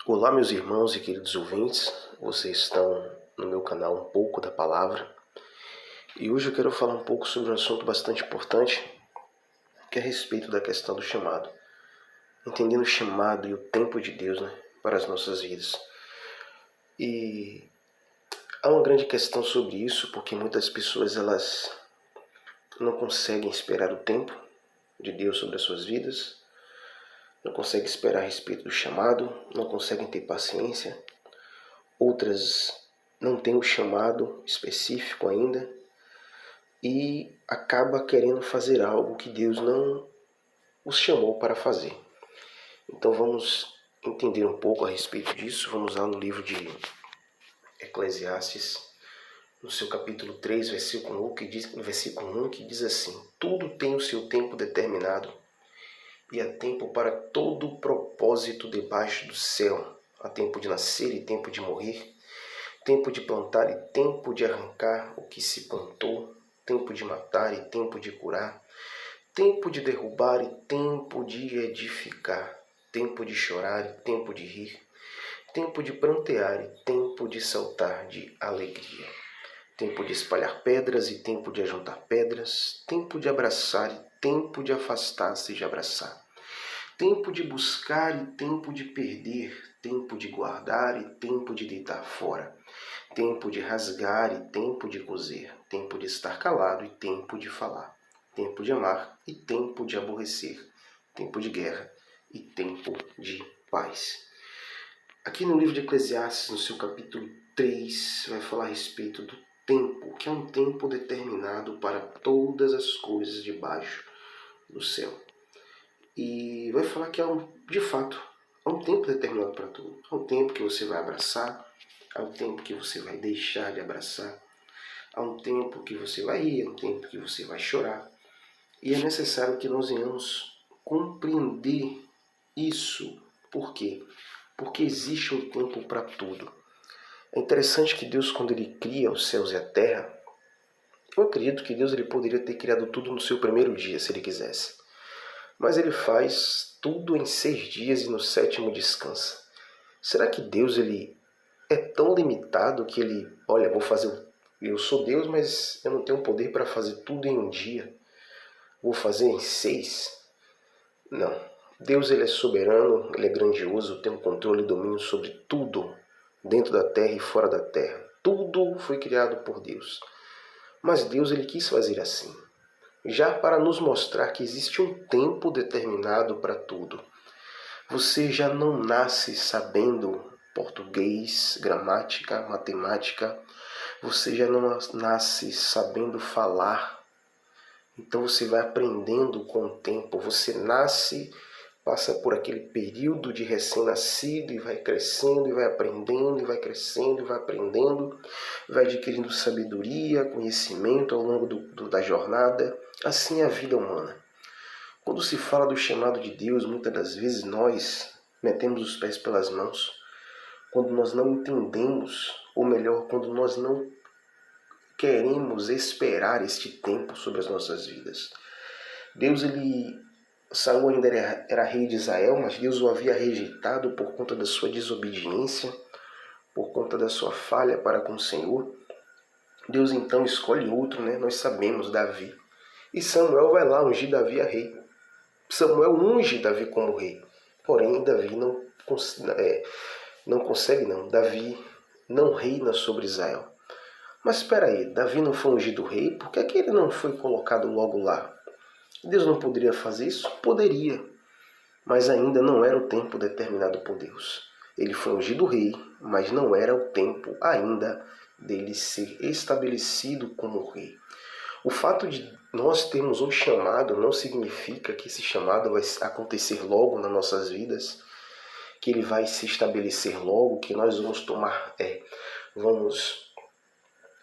Olá, meus irmãos e queridos ouvintes, vocês estão no meu canal Um Pouco da Palavra e hoje eu quero falar um pouco sobre um assunto bastante importante, que é a respeito da questão do chamado. Entendendo o chamado e o tempo de Deus, para as nossas vidas. E há uma grande questão sobre isso, porque muitas pessoas elas não conseguem esperar o tempo de Deus sobre as suas vidas, não conseguem esperar a respeito do chamado, não conseguem ter paciência. Outras não têm o chamado específico ainda e acaba querendo fazer algo que Deus não os chamou para fazer. Então vamos entender um pouco a respeito disso. Vamos lá no livro de Eclesiastes, no seu capítulo 3, versículo 1, que diz assim: tudo tem o seu tempo determinado, e há tempo para todo o propósito debaixo do céu. Há tempo de nascer e tempo de morrer, tempo de plantar e tempo de arrancar o que se plantou, tempo de matar e tempo de curar, tempo de derrubar e tempo de edificar, tempo de chorar e tempo de rir, tempo de prantear e tempo de saltar de alegria, tempo de espalhar pedras e tempo de ajuntar pedras, tempo de abraçar e tempo de afastar-se de abraçar, tempo de buscar e tempo de perder, tempo de guardar e tempo de deitar fora, tempo de rasgar e tempo de coser, tempo de estar calado e tempo de falar, tempo de amar e tempo de aborrecer, tempo de guerra e tempo de paz. Aqui no livro de Eclesiastes, no seu capítulo 3, vai falar a respeito do tempo, que é um tempo determinado para todas as coisas debaixo do céu. E vai falar que de fato, há um tempo determinado para tudo. Há um tempo que você vai abraçar, há um tempo que você vai deixar de abraçar, há um tempo que você vai rir, há um tempo que você vai chorar. E é necessário que nós venhamos compreender isso. Por quê? Porque existe um tempo para tudo. É interessante que Deus, quando Ele cria os céus e a terra, eu acredito que Deus ele poderia ter criado tudo no seu primeiro dia, se Ele quisesse. Mas Ele faz tudo em 6 dias e no 7º descansa. Será que Deus ele é tão limitado que Ele, olha, eu sou Deus, mas eu não tenho poder para fazer tudo em um dia. Vou fazer em 6? Não. Deus ele é soberano, Ele é grandioso, tem um controle e domínio sobre tudo, dentro da terra e fora da terra. Tudo foi criado por Deus. Mas Deus ele quis fazer assim, já para nos mostrar que existe um tempo determinado para tudo. Você já não nasce sabendo português, gramática, matemática. Você já não nasce sabendo falar. Então você vai aprendendo com o tempo. Você nasce, passa por aquele período de recém-nascido e vai crescendo e vai aprendendo e vai crescendo e vai aprendendo, vai adquirindo sabedoria, conhecimento ao longo da jornada. Assim é a vida humana. Quando se fala do chamado de Deus, muitas das vezes nós metemos os pés pelas mãos, quando nós não entendemos, ou melhor, quando nós não queremos esperar este tempo sobre as nossas vidas. Saul ainda era rei de Israel, mas Deus o havia rejeitado por conta da sua desobediência, por conta da sua falha para com o Senhor. Deus então escolhe outro, nós sabemos, Davi. E Samuel vai lá ungir Davi a rei. Samuel unge Davi como rei. Porém, Davi não consegue. Davi não reina sobre Israel. Mas espera aí, Davi não foi ungido rei? Por que ele não foi colocado logo lá? Deus não poderia fazer isso? Poderia. Mas ainda não era o tempo determinado por Deus. Ele foi ungido rei, mas não era o tempo ainda dele ser estabelecido como rei. O fato de nós termos um chamado não significa que esse chamado vai acontecer logo nas nossas vidas, que ele vai se estabelecer logo, que nós vamos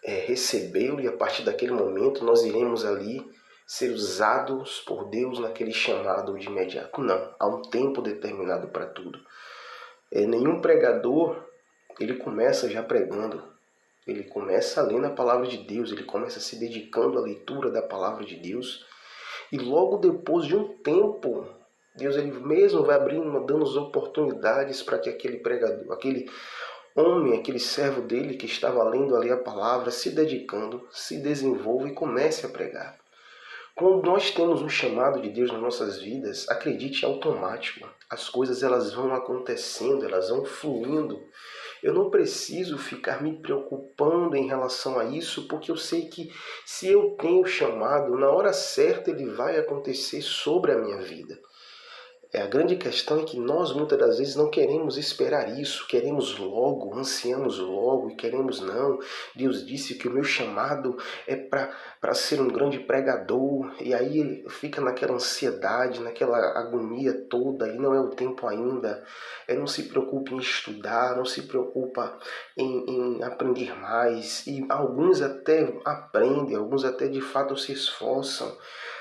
recebê-lo e a partir daquele momento nós iremos ali ser usados por Deus naquele chamado de imediato. Não, há um tempo determinado para tudo. Nenhum pregador ele começa já pregando. Ele começa lendo a palavra de Deus, ele começa se dedicando à leitura da palavra de Deus. E logo depois de um tempo Deus ele mesmo vai abrindo, dando as oportunidades para que aquele pregador, aquele homem, aquele servo dele que estava lendo ali a palavra, se dedicando, se desenvolva e comece a pregar. Quando nós temos um chamado de Deus nas nossas vidas, acredite, é automático. As coisas elas vão acontecendo, elas vão fluindo. Eu não preciso ficar me preocupando em relação a isso, porque eu sei que se eu tenho chamado, na hora certa ele vai acontecer sobre a minha vida. A grande questão é que nós muitas das vezes não queremos esperar isso, queremos logo, ansiamos logo e queremos não. Deus disse que o meu chamado é para ser um grande pregador, e aí fica naquela ansiedade, naquela agonia toda, e não é o tempo ainda. Não se preocupe em estudar, não se preocupa em aprender mais, e alguns até aprendem, alguns até de fato se esforçam,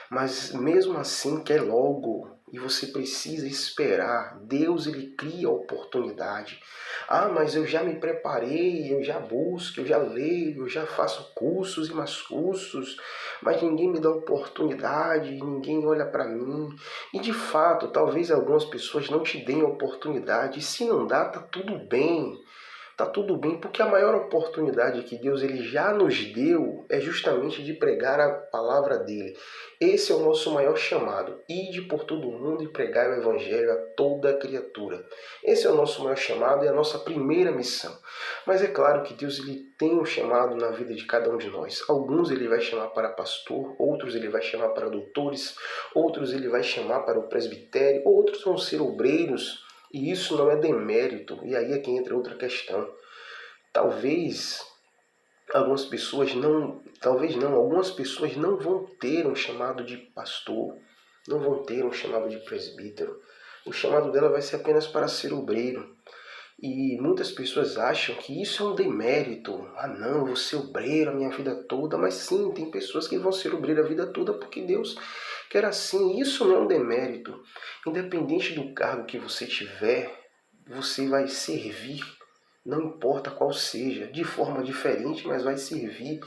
mas mesmo assim quer logo. E você precisa esperar. Deus ele cria a oportunidade. Ah, mas eu já me preparei, eu já busco, eu já leio, eu já faço cursos e mais cursos, mas ninguém me dá oportunidade, ninguém olha para mim. E de fato, talvez algumas pessoas não te deem oportunidade. E se não dá, tá tudo bem. Tá tudo bem, porque a maior oportunidade que Deus ele já nos deu é justamente de pregar a palavra dele. Esse é o nosso maior chamado. Ide por todo mundo e pregai o evangelho a toda criatura. Esse é o nosso maior chamado e a nossa primeira missão. Mas é claro que Deus ele tem um chamado na vida de cada um de nós. Alguns ele vai chamar para pastor, outros ele vai chamar para doutores, outros ele vai chamar para o presbitério, outros vão ser obreiros. E isso não é demérito, e aí é que entra outra questão. Talvez algumas pessoas algumas pessoas não vão ter um chamado de pastor, não vão ter um chamado de presbítero. O chamado dela vai ser apenas para ser obreiro. E muitas pessoas acham que isso é um demérito. Ah não, eu vou ser obreiro a minha vida toda. Mas sim, tem pessoas que vão ser obreiro a vida toda porque Deus quer assim. Isso não é um demérito. Independente do cargo que você tiver, você vai servir, não importa qual seja, de forma diferente, mas vai servir.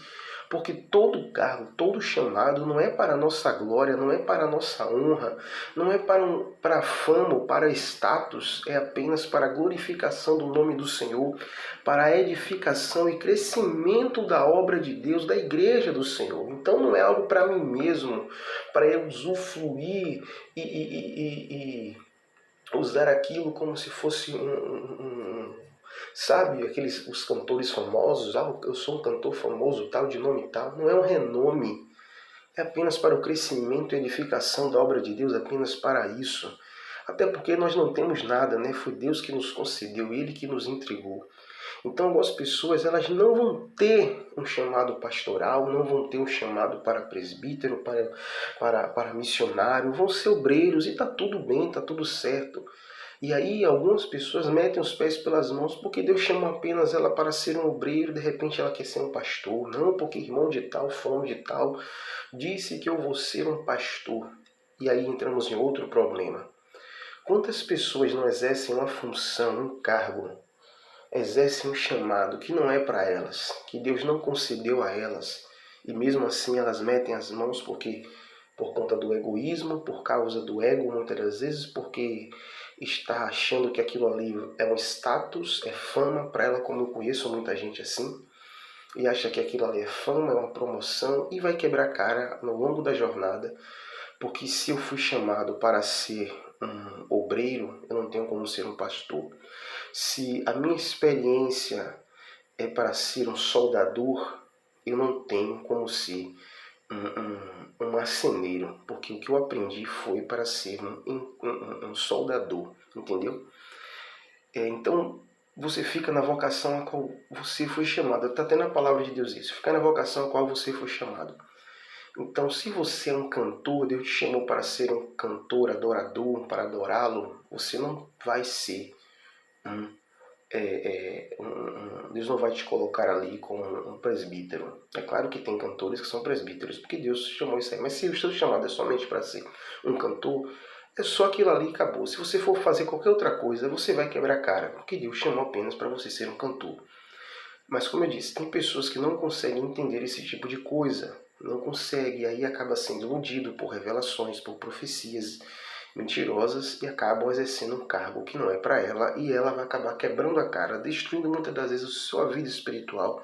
Porque todo cargo, todo chamado não é para a nossa glória, não é para a nossa honra, não é para fama ou para status, é apenas para a glorificação do nome do Senhor, para a edificação e crescimento da obra de Deus, da igreja do Senhor. Então não é algo para mim mesmo, para eu usufruir e usar aquilo como se fosse sabe, os cantores famosos, eu sou um cantor famoso, tal, de nome tal. Não é um renome, é apenas para o crescimento e edificação da obra de Deus, apenas para isso. Até porque nós não temos nada, né? Foi Deus que nos concedeu, Ele que nos entregou. Então algumas pessoas elas não vão ter um chamado pastoral, não vão ter um chamado para presbítero, para missionário, vão ser obreiros e está tudo bem, está tudo certo. E aí algumas pessoas metem os pés pelas mãos porque Deus chama apenas ela para ser um obreiro, de repente ela quer ser um pastor. Não, porque irmão de tal, fulano de tal, disse que eu vou ser um pastor. E aí entramos em outro problema. Quantas pessoas não exercem uma função, um cargo, exercem um chamado que não é para elas, que Deus não concedeu a elas, e mesmo assim elas metem as mãos porque por conta do egoísmo, por causa do ego, muitas das vezes, porque está achando que aquilo ali é um status, é fama para ela, como eu conheço muita gente assim, e acha que aquilo ali é fama, é uma promoção, e vai quebrar a cara no longo da jornada, porque se eu fui chamado para ser um obreiro, eu não tenho como ser um pastor. Se a minha experiência é para ser um soldador, eu não tenho como ser um marceneiro, porque o que eu aprendi foi para ser um soldador, entendeu? Então, você fica na vocação a qual você foi chamado. Está até na palavra de Deus isso. Ficar na vocação a qual você foi chamado. Então, se você é um cantor, Deus te chamou para ser um cantor, adorador, para adorá-lo, você não vai ser Deus não vai te colocar ali como um presbítero. É claro que tem cantores que são presbíteros, porque Deus chamou isso aí. Mas se o seu chamado é somente para ser um cantor, é só aquilo ali e acabou. Se você for fazer qualquer outra coisa, você vai quebrar a cara, porque Deus chamou apenas para você ser um cantor. Mas como eu disse, tem pessoas que não conseguem entender esse tipo de coisa. Não conseguem, e aí acaba sendo iludido por revelações, por profecias. mentirosas e acabam exercendo um cargo que não é para ela, e ela vai acabar quebrando a cara, destruindo muitas das vezes a sua vida espiritual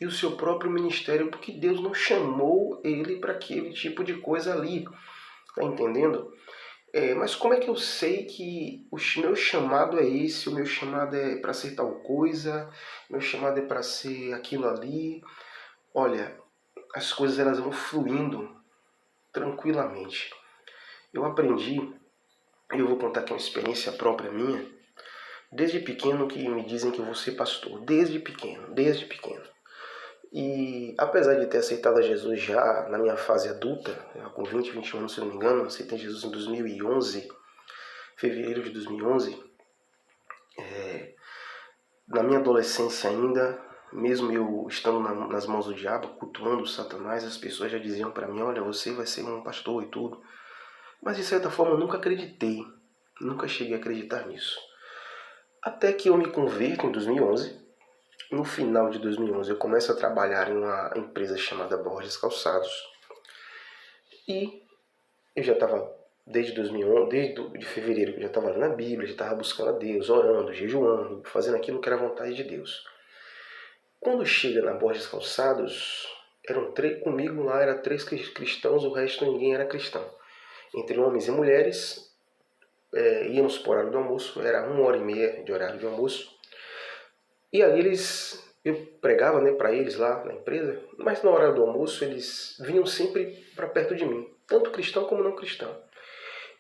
e o seu próprio ministério, porque Deus não chamou ele para aquele tipo de coisa ali. Tá entendendo? Mas como é que eu sei que o meu chamado é esse, o meu chamado é para ser tal coisa, o meu chamado é para ser aquilo ali? Olha, as coisas elas vão fluindo tranquilamente. Eu aprendi, e eu vou contar aqui uma experiência própria minha, desde pequeno que me dizem que eu vou ser pastor, desde pequeno, desde pequeno. E apesar de ter aceitado a Jesus já na minha fase adulta, com 20, 21 anos se não me engano, aceitei Jesus em 2011, fevereiro de 2011, na minha adolescência ainda, mesmo eu estando nas mãos do diabo, cultuando Satanás, as pessoas já diziam para mim, olha, você vai ser um pastor e tudo. Mas de certa forma eu nunca acreditei, nunca cheguei a acreditar nisso. Até que eu me converto em 2011. No final de 2011 eu começo a trabalhar em uma empresa chamada Borges Calçados. E eu já estava desde 2011, desde de fevereiro, eu já estava lendo a Bíblia, já estava buscando a Deus, orando, jejuando, fazendo aquilo que era a vontade de Deus. Quando chega na Borges Calçados, comigo lá eram 3 cristãos, o resto ninguém era cristão. Entre homens e mulheres, íamos para o horário do almoço, era 1h30 de horário de almoço. E aí eu pregava, né, para eles lá na empresa, mas na hora do almoço eles vinham sempre para perto de mim, tanto cristão como não cristão.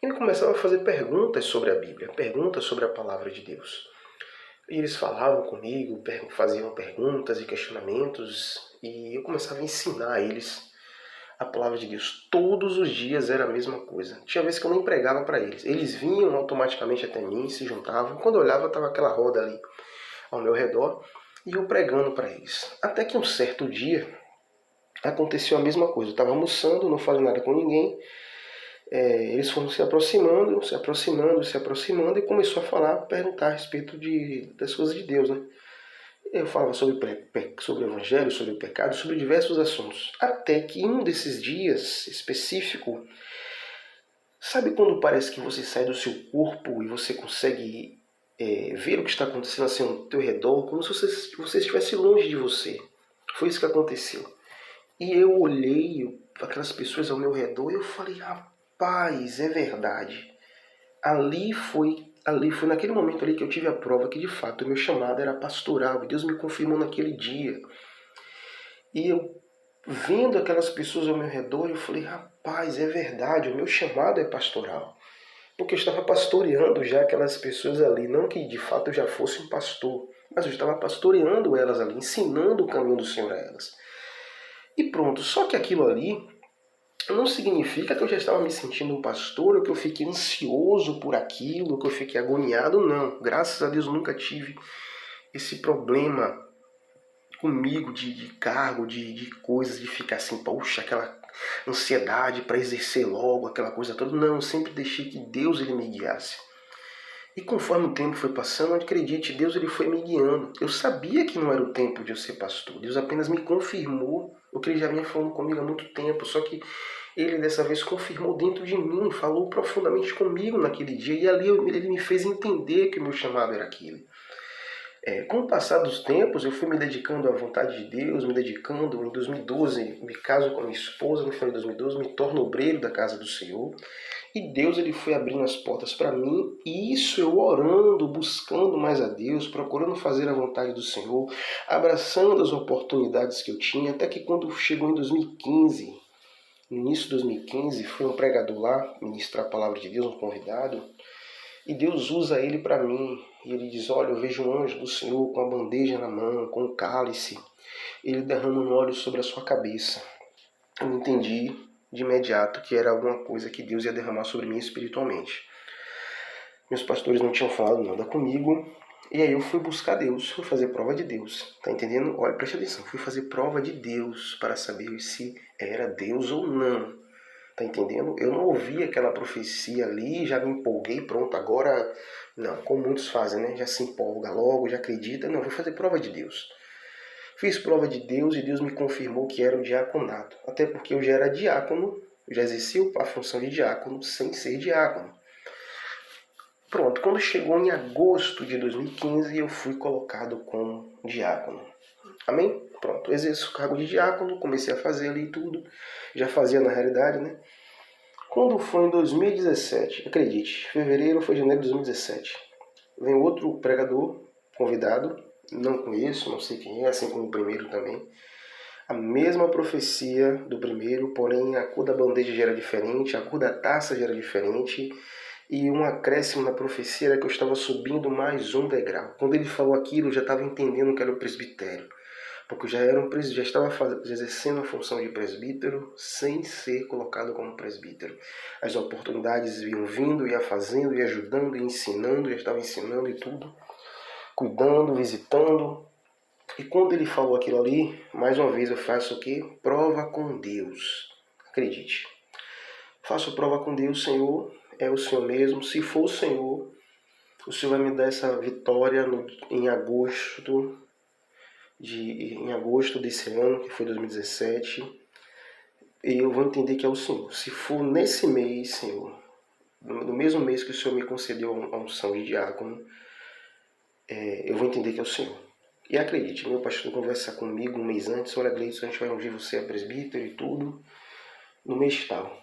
E me começavam a fazer perguntas sobre a Bíblia, perguntas sobre a palavra de Deus. E eles falavam comigo, faziam perguntas e questionamentos, e eu começava a ensinar a eles a palavra de Deus. Todos os dias era a mesma coisa. Tinha vezes que eu nem pregava para eles. Eles vinham automaticamente até mim, se juntavam. Quando eu olhava, estava aquela roda ali ao meu redor, e eu pregando para eles. Até que um certo dia aconteceu a mesma coisa. Eu estava almoçando, não falei nada com ninguém. Eles foram se aproximando, e começou a falar, perguntar a respeito das coisas de Deus, né? Eu falava sobre o Evangelho, sobre o pecado, sobre diversos assuntos. Até que em um desses dias específico, sabe quando parece que você sai do seu corpo e você consegue ver o que está acontecendo assim ao teu redor, como se você estivesse longe de você? Foi isso que aconteceu. E eu olhei aquelas pessoas ao meu redor e eu falei, rapaz, é verdade. Ali foi naquele momento ali que eu tive a prova que de fato o meu chamado era pastoral, e Deus me confirmou naquele dia. E eu vendo aquelas pessoas ao meu redor, eu falei, rapaz, é verdade, o meu chamado é pastoral. Porque eu estava pastoreando já aquelas pessoas ali, não que de fato eu já fosse um pastor, mas eu estava pastoreando elas ali, ensinando o caminho do Senhor a elas. E pronto, só que aquilo ali não significa que eu já estava me sentindo um pastor, ou que eu fiquei ansioso por aquilo, ou que eu fiquei agoniado, não. Graças a Deus eu nunca tive esse problema comigo de cargo, de coisas, de ficar assim, puxa, aquela ansiedade para exercer logo, aquela coisa toda. Não, eu sempre deixei que Deus ele me guiasse. E conforme o tempo foi passando, acredite, Deus ele foi me guiando. Eu sabia que não era o tempo de eu ser pastor. Deus apenas me confirmou o que ele já vinha falando comigo há muito tempo. Só que ele dessa vez confirmou dentro de mim, falou profundamente comigo naquele dia. E ali ele me fez entender que o meu chamado era aquele. Com o passar dos tempos, eu fui me dedicando à vontade de Deus, me dedicando. Em 2012, me caso com a minha esposa, no final de 2012, me torno obreiro da casa do Senhor. E Deus ele foi abrindo as portas para mim, e isso eu orando, buscando mais a Deus, procurando fazer a vontade do Senhor, abraçando as oportunidades que eu tinha, até que quando chegou em 2015, no início de 2015, fui um pregador lá, ministrar a palavra de Deus, um convidado, e Deus usa ele para mim, e ele diz, olha, eu vejo um anjo do Senhor com a bandeja na mão, com um cálice, ele derrama um óleo sobre a sua cabeça. Eu entendi de imediato que era alguma coisa que Deus ia derramar sobre mim espiritualmente. Meus pastores não tinham falado nada comigo, e aí eu fui buscar Deus, fui fazer prova de Deus. Tá entendendo? Olha, preste atenção, fui fazer prova de Deus para saber se era Deus ou não. Tá entendendo? Eu não ouvi aquela profecia ali, já me empolguei, pronto, agora... Não, como muitos fazem, né? Já se empolga logo, já acredita. Não, fui fazer prova de Deus. Fiz prova de Deus e Deus me confirmou que era o diaconato. Até porque eu já era diácono, eu já exercia a função de diácono sem ser diácono. Pronto, quando chegou em agosto de 2015, eu fui colocado como diácono. Amém? Pronto, exerço o cargo de diácono, comecei a fazer ali tudo. Já fazia na realidade, né? Quando foi em 2017, acredite, fevereiro foi janeiro de 2017, vem outro pregador convidado, não conheço, não sei quem é, assim como o primeiro também. A mesma profecia do primeiro, porém a cor da bandeja já era diferente, a cor da taça já era diferente, e um acréscimo na profecia era que eu estava subindo mais um degrau. Quando ele falou aquilo, eu já estava entendendo que era o presbitério, porque eu já estava exercendo a função de presbítero sem ser colocado como presbítero. As oportunidades iam vindo, ia fazendo, ia ajudando, ia ensinando, já estava ensinando e tudo, cuidando, visitando. E quando ele falou aquilo ali, mais uma vez eu faço o quê? Prova com Deus. Acredite. Faço prova com Deus, Senhor, é o Senhor mesmo. Se for o Senhor vai me dar essa vitória em agosto desse ano, que foi 2017. E eu vou entender que é o Senhor. Se for nesse mês, Senhor, no mesmo mês que o Senhor me concedeu a unção de diácono, eu vou entender que é o Senhor. E acredite, meu pastor conversa comigo um mês antes, olha, Gleison, a gente vai ungir você a presbítero e tudo, no mês tal.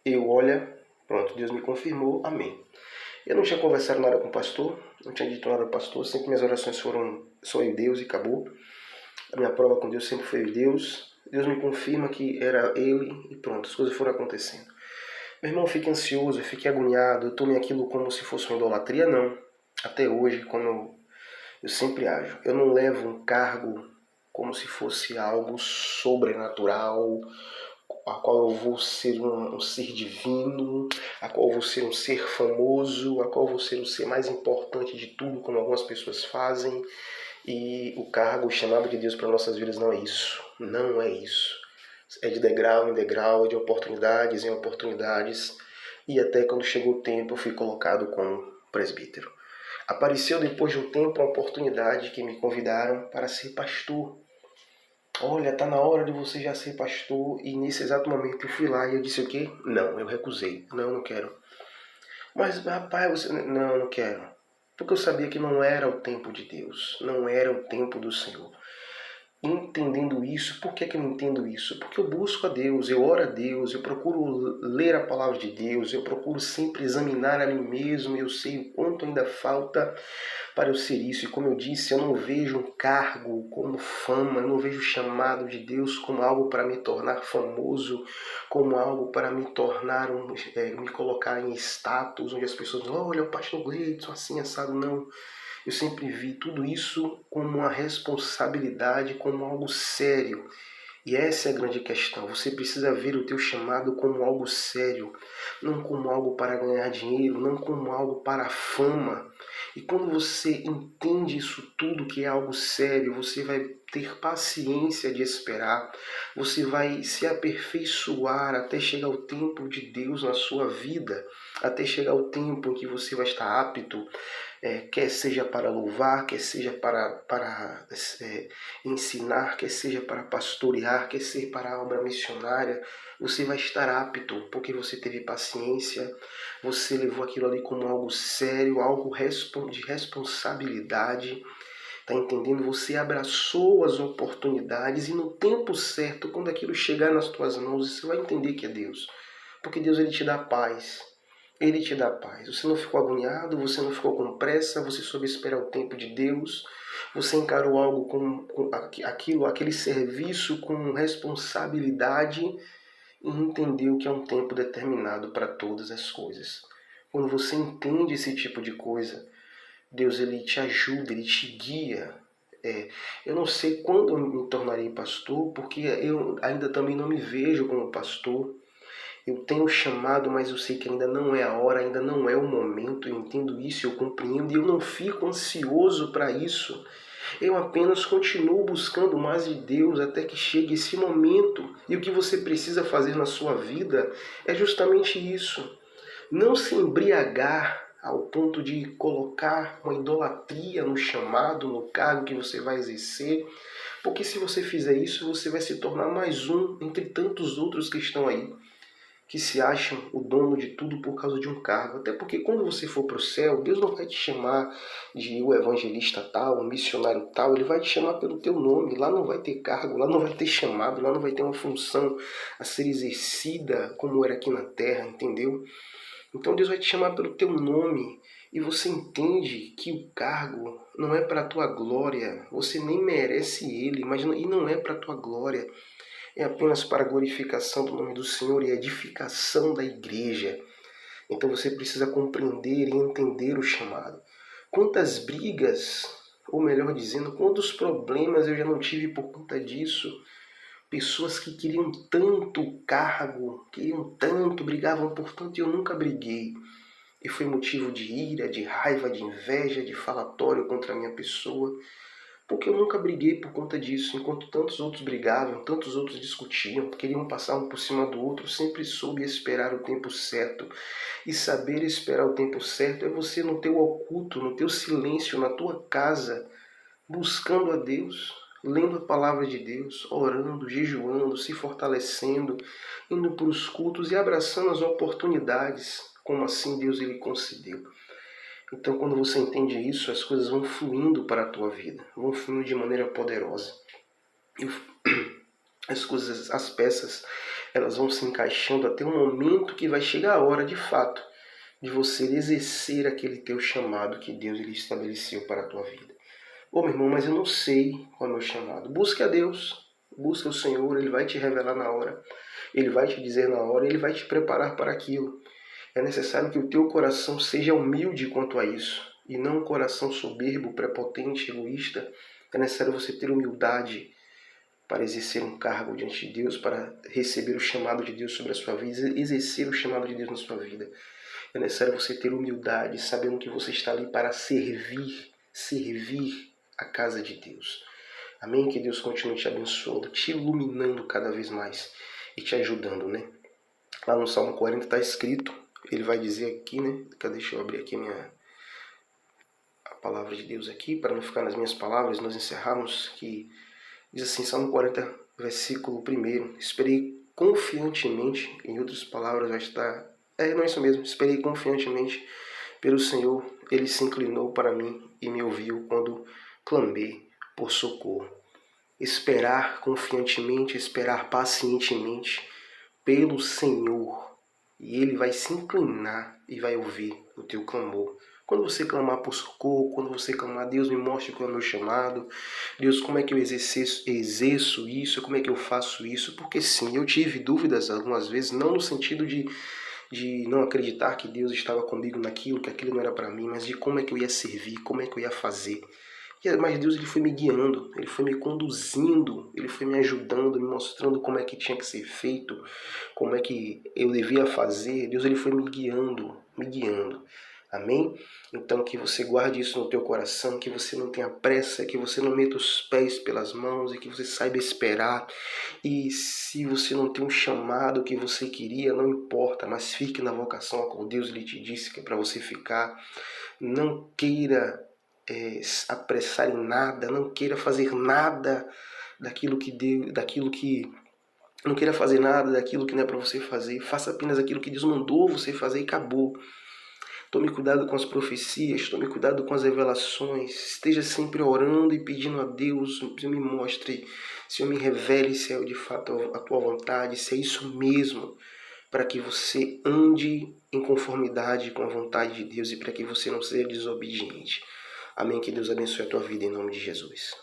Eu, olha, pronto, Deus me confirmou, amém. Eu não tinha conversado nada com o pastor, não tinha dito nada ao pastor, sempre minhas orações foram só em Deus e acabou. A minha prova com Deus sempre foi em Deus. Deus me confirma que era Ele e pronto, as coisas foram acontecendo. Meu irmão, fique ansioso, fique agoniado, eu tome aquilo como se fosse uma idolatria, não. Até hoje, como eu sempre ajo. Eu não levo um cargo como se fosse algo sobrenatural, a qual eu vou ser um ser divino, a qual eu vou ser um ser famoso, a qual eu vou ser o ser mais importante de tudo, como algumas pessoas fazem. E o cargo, o chamado de Deus para nossas vidas não é isso. Não é isso. É de degrau em degrau, é de oportunidades em oportunidades. E até quando chegou o tempo, eu fui colocado como presbítero. Apareceu depois de um tempo a oportunidade que me convidaram para ser pastor. Olha, está na hora de você já ser pastor. E nesse exato momento eu fui lá e eu disse o quê? Não, eu recusei. Não quero. Mas rapaz, você... Não quero. Porque eu sabia que não era o tempo de Deus. Não era o tempo do Senhor. Entendendo isso, por que eu entendo isso? Porque eu busco a Deus, eu oro a Deus, eu procuro ler a palavra de Deus, eu procuro sempre examinar a mim mesmo, eu sei o quanto ainda falta para eu ser isso. E como eu disse, eu não vejo um cargo como fama, eu não vejo o chamado de Deus como algo para me tornar famoso, como algo para me tornar, me colocar em status, onde as pessoas dizem, olha, o pastor Gleison, assim, assado, não. Eu sempre vi tudo isso como uma responsabilidade, como algo sério. E essa é a grande questão. Você precisa ver o teu chamado como algo sério, não como algo para ganhar dinheiro, não como algo para a fama. E quando você entende isso tudo que é algo sério, você vai ter paciência de esperar, você vai se aperfeiçoar até chegar o tempo de Deus na sua vida, até chegar o tempo em que você vai estar apto, quer seja para louvar, quer seja para ensinar, quer seja para pastorear, quer seja para a obra missionária, você vai estar apto, porque você teve paciência, você levou aquilo ali como algo sério, algo de responsabilidade, tá entendendo? Você abraçou as oportunidades e no tempo certo, quando aquilo chegar nas tuas mãos, você vai entender que é Deus, porque Deus ele te dá paz. Ele te dá paz. Você não ficou agoniado, você não ficou com pressa, você soube esperar o tempo de Deus, você encarou algo aquele serviço com responsabilidade e entendeu que é um tempo determinado para todas as coisas. Quando você entende esse tipo de coisa, Deus ele te ajuda, ele te guia. Eu não sei quando eu me tornarei pastor, porque eu ainda também não me vejo como pastor. Eu tenho chamado, mas eu sei que ainda não é a hora, ainda não é o momento. Eu entendo isso, eu compreendo e eu não fico ansioso para isso. Eu apenas continuo buscando mais de Deus até que chegue esse momento. E o que você precisa fazer na sua vida é justamente isso. Não se embriagar ao ponto de colocar uma idolatria no chamado, no cargo que você vai exercer. Porque se você fizer isso, você vai se tornar mais um entre tantos outros que estão aí. que se acham o dono de tudo por causa de um cargo. Até porque quando você for para o céu, Deus não vai te chamar de o evangelista tal, o missionário tal, Ele vai te chamar pelo teu nome. Lá não vai ter cargo, lá não vai ter chamado, lá não vai ter uma função a ser exercida como era aqui na terra, entendeu? Então Deus vai te chamar pelo teu nome e você entende que o cargo não é para a tua glória, você nem merece ele, mas e não é para a tua glória. É apenas para a glorificação do nome do Senhor e a edificação da igreja. Então você precisa compreender e entender o chamado. Quantas brigas, ou melhor dizendo, quantos problemas eu já não tive por conta disso. Pessoas que queriam tanto cargo, queriam tanto, brigavam por tanto e eu nunca briguei. E foi motivo de ira, de raiva, de inveja, de falatório contra a minha pessoa. Porque eu nunca briguei por conta disso, enquanto tantos outros brigavam, tantos outros discutiam, queriam passar um por cima do outro, sempre soube esperar o tempo certo. E saber esperar o tempo certo é você no teu oculto, no teu silêncio, na tua casa, buscando a Deus, lendo a palavra de Deus, orando, jejuando, se fortalecendo, indo para os cultos e abraçando as oportunidades, como assim Deus ele concedeu. Então, quando você entende isso, as coisas vão fluindo para a tua vida, vão fluindo de maneira poderosa. E as coisas, as peças, elas vão se encaixando até um momento que vai chegar a hora, de fato, de você exercer aquele teu chamado que Deus ele estabeleceu para a tua vida. Ô meu irmão, mas eu não sei qual é o meu chamado. Busque a Deus, busque o Senhor, Ele vai te revelar na hora, Ele vai te dizer na hora, Ele vai te preparar para aquilo. É necessário que o teu coração seja humilde quanto a isso, e não um coração soberbo, prepotente, egoísta. É necessário você ter humildade para exercer um cargo diante de Deus, para receber o chamado de Deus sobre a sua vida, exercer o chamado de Deus na sua vida. É necessário você ter humildade, sabendo que você está ali para servir a casa de Deus. Amém? Que Deus continue te abençoando, te iluminando cada vez mais e te ajudando, né? Lá no Salmo 40 está escrito, ele vai dizer aqui, né? Deixa eu abrir aqui a palavra de Deus aqui, para não ficar nas minhas palavras, nós encerramos, que diz assim, Salmo 40, versículo 1, esperei confiantemente, em outras palavras vai estar, não é isso mesmo, esperei confiantemente pelo Senhor, Ele se inclinou para mim e me ouviu quando clamei por socorro. Esperar confiantemente, esperar pacientemente pelo Senhor, e Ele vai se inclinar e vai ouvir o teu clamor. Quando você clamar por socorro, quando você clamar, Deus me mostre qual é o meu chamado, Deus, como é que eu exerço isso, como é que eu faço isso, porque sim, eu tive dúvidas algumas vezes, não no sentido de não acreditar que Deus estava comigo naquilo, que aquilo não era para mim, mas de como é que eu ia servir, como é que eu ia fazer. Mas Deus ele foi me guiando, Ele foi me conduzindo, Ele foi me ajudando, me mostrando como é que tinha que ser feito, como é que eu devia fazer. Deus ele foi me guiando, me guiando. Amém? Então que você guarde isso no teu coração, que você não tenha pressa, que você não meta os pés pelas mãos e que você saiba esperar. E se você não tem um chamado que você queria, não importa, mas fique na vocação a qual Deus lhe te disse que é para você ficar. Não queira apressar em nada, não queira fazer nada daquilo que não queira fazer nada daquilo que não é para você fazer. Faça apenas aquilo que Deus mandou você fazer e acabou. Tome cuidado com as profecias, tome cuidado com as revelações. Esteja sempre orando e pedindo a Deus, Senhor, me mostre, Senhor, me revele se é de fato a tua vontade, se é isso mesmo, para que você ande em conformidade com a vontade de Deus e para que você não seja desobediente. Amém. Que Deus abençoe a tua vida em nome de Jesus.